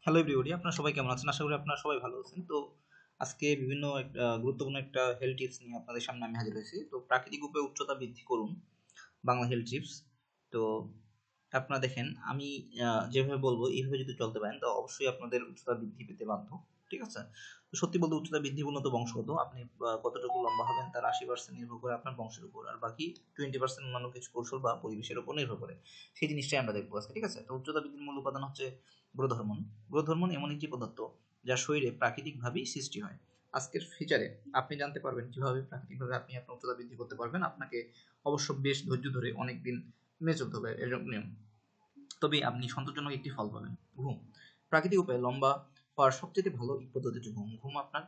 Hello everybody, আপনারা সবাই কেমন আছেন? আশা করি আপনারা সবাই ভালো আছেন। তো আজকে বিভিন্ন গুরুত্বপূর্ণ একটা হেলথ টিপস নিয়ে আপনাদের সামনে আমি হাজির হয়েছি। তো প্রাকৃতিক উপায়ে উচ্চতা বৃদ্ধি করুন, বাংলা হেলথ টিপস। তো আপনারা দেখেন, আমি যেভাবে বলবো এইভাবে যদি চলতে পারেন তো অবশ্যই আপনাদের উচ্চতা বৃদ্ধি পেতে বাধ্য। ঠিক আছে? তো সত্যি বলতে উচ্চতা বৃদ্ধি মূলত বংশগত। আপনি কতটুকু লম্বা হবেন তার 80% নির্ভর করে আপনার বংশের উপর, আর বাকি 20% অন্যান্য কিছু কৌশল বা পরিবেশের উপর নির্ভর করে। সেই জিনিসটাই আমরা দেখবো আজকে। ঠিক আছে? তো উচ্চতা বৃদ্ধির মূল উপাদান হচ্ছে গ্রোথ হরমোন। গ্রোথ হরমোন এমন একটি পদার্থ যা শরীরে প্রাকৃতিকভাবেই সৃষ্টি হয়। আজকের ফিচারে আপনি জানতে পারবেন কিভাবে প্রাকৃতিকভাবে আপনি আপনার উচ্চতা বৃদ্ধি করতে পারবেন। আপনাকে অবশ্য বেশ ধৈর্য ধরে অনেকদিন মেনে চলতে হবে, এরকম নিয়ম। তবে আপনি সন্তোষজনক একটি ফল পাবেন। ঘুম। প্রাকৃতিক উপায়ে লম্বা হওয়ার সবচেয়ে ভালো পদ্ধতি হচ্ছে ঘুম। ঘুম আপনার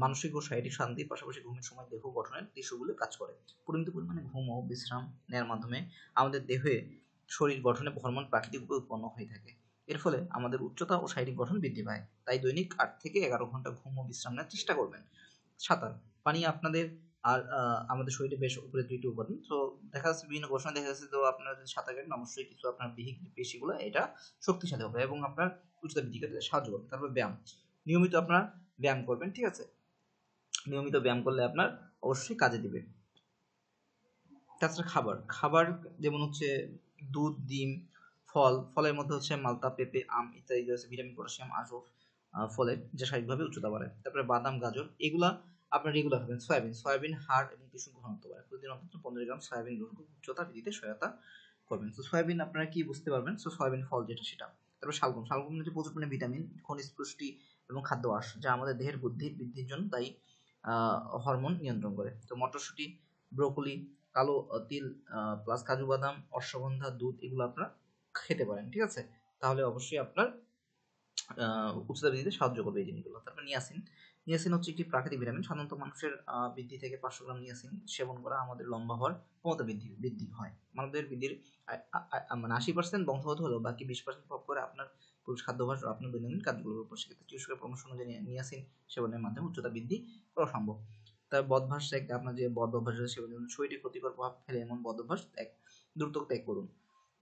মানসিক ও শারীরিক শান্তির পাশাপাশি ঘুমের সময় দেহ গঠনের দৃশ্যগুলো কাজ করে। পরিমিত পরিমাণে ঘুম ও বিশ্রাম নেওয়ার মাধ্যমে আমাদের দেহে শরীর গঠনে হরমোন প্রাকৃতিকভাবে উৎপন্ন হয়ে থাকে। এর ফলে আমাদের উচ্চতা ও শারীরিক গঠন বৃদ্ধি পায়। তাই দৈনিক 8 থেকে 11 ঘন্টা ঘুম ও বিশ্রাম নেওয়ার চেষ্টা করবেন। সাঁতার। পানি আপনাদের আর আমাদের শরীরে বেশ উপরে 2টি উপাদান। তো দেখা যাচ্ছে বিভিন্ন গবেষণায় দেখা যাচ্ছে, তো আপনারা যদি সাঁতার কাটেন অবশ্যই কিছু আপনার বিহিক যে পেশিগুলো এটা শক্তিশালী হবে এবং আপনার উচ্চতা বৃদ্ধি করতে সাহায্য করবে। তারপর ব্যায়াম। নিয়মিত আপনার ব্যায়াম করবেন। ঠিক আছে? নিয়মিত ব্যায়াম করলে আপনার অবশ্যই কাজে দিবে। তাছাড়া খাবার খাবার যেমন হচ্ছে দুধ, ডিম, ফল। ফলের মধ্যে হচ্ছে মালটা, পেঁপে, আম ইত্যাদি আছে ভিটামিন, পটাশিয়াম, আজব, ফলেট যা শারীরিকভাবে উচ্চতা বাড়ায়। তারপরে বাদাম, গাজর এগুলা আপনার রেগুলার খাবেন। সয়াবিন সয়াবিন হাড় এবং টিস্যু ঘনত্ব বাড়ায়। প্রতিদিন অন্তত 15 গ্রাম সয়াবিন গ্রহণ করে উচ্চতা বৃদ্ধিতে সহায়তা করবেন। তো সয়াবিন আপনারা কি বুঝতে পারবেন, সো সয়াবিন ফল যেটা সেটা। তারপর শালগম শালগম হচ্ছে প্রচুর পরিমাণে ভিটামিন, খনিজ পুষ্টি এবং খাদ্য আঁশ যা আমাদের দেহের বৃদ্ধির জন্য দায়ী। হরমোন নিয়ন্ত্রণ করে। তো মটরশুঁটি, ব্রোকলি, কালো তিল প্লাস কাজু বাদাম, অশ্বগন্ধা, দুধ এগুলো আপনারা খেতে পারেন। ঠিক আছে? তাহলে অবশ্যই আপনার উচ্চতা বৃদ্ধিতে সাহায্য করবে এই জিনিসগুলো। তারপর নিয়াসিন। নিয়াসিন হচ্ছে একটি প্রাকৃতিক ভিটামিন। সাধারণত মানুষের বৃদ্ধি থেকে 500 গ্রাম নিয়াসিন সেবন করা আমাদের লম্বা হওয়ার ক্ষমতা বৃদ্ধি হয়। মানবদেহের বৃদ্ধির মানে 80% বংশগত হলেও বাকি 20% প্রভাব করে আপনার পুরুষ খাদ্যাভ্যাস ও আপনার দৈনন্দিন কাজগুলোর উপর। সেক্ষেত্রে চিকিৎসকের পরামর্শ অনুযায়ী নিয়াসিন সেবনের মাধ্যমে উচ্চতা বৃদ্ধি করা সম্ভব। তার বদভ্যাস আপনার যে বদ অভ্যাস রয়েছে সেগুলো শরীরে ক্ষতিকর প্রভাব ফেলে এমন বদ অভ্যাস দ্রুত ত্যাগ করুন।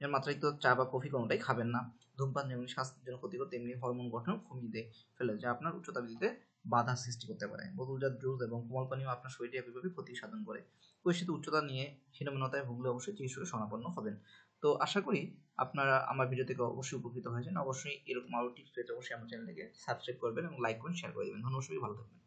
এর মাত্রাতিরিক্ত চা বা কফি কোনোটাই খাবেন না। ধূমপান যেমন স্বাস্থ্যের জন্য ক্ষতিকর, তেমনি হরমোন গঠন কমিয়ে দেয় ফেলে, যা আপনার উচ্চতা বৃদ্ধিতে বাধা সৃষ্টি করতে পারে। বোতলজাত জুস এবং কোমল পানীয় আপনার শরীরে একইভাবে ক্ষতি সাধন করে। পরিচিত উচ্চতা নিয়ে হীনমন্যতায় ভুগলে অবশ্যই চিকিৎসকের শরণাপন্ন হবেন। তো আশা করি আপনারা আমার ভিডিও থেকে অবশ্যই উপকৃত হয়েছেন। অবশ্যই এরকম আরো টিপস পেতে অবশ্যই আমার চ্যানেলটিকে সাবস্ক্রাইব করবেন এবং লাইক করুন, শেয়ার করে দেবেন। ধন্যবাদ, সবাই ভালো থাকবেন।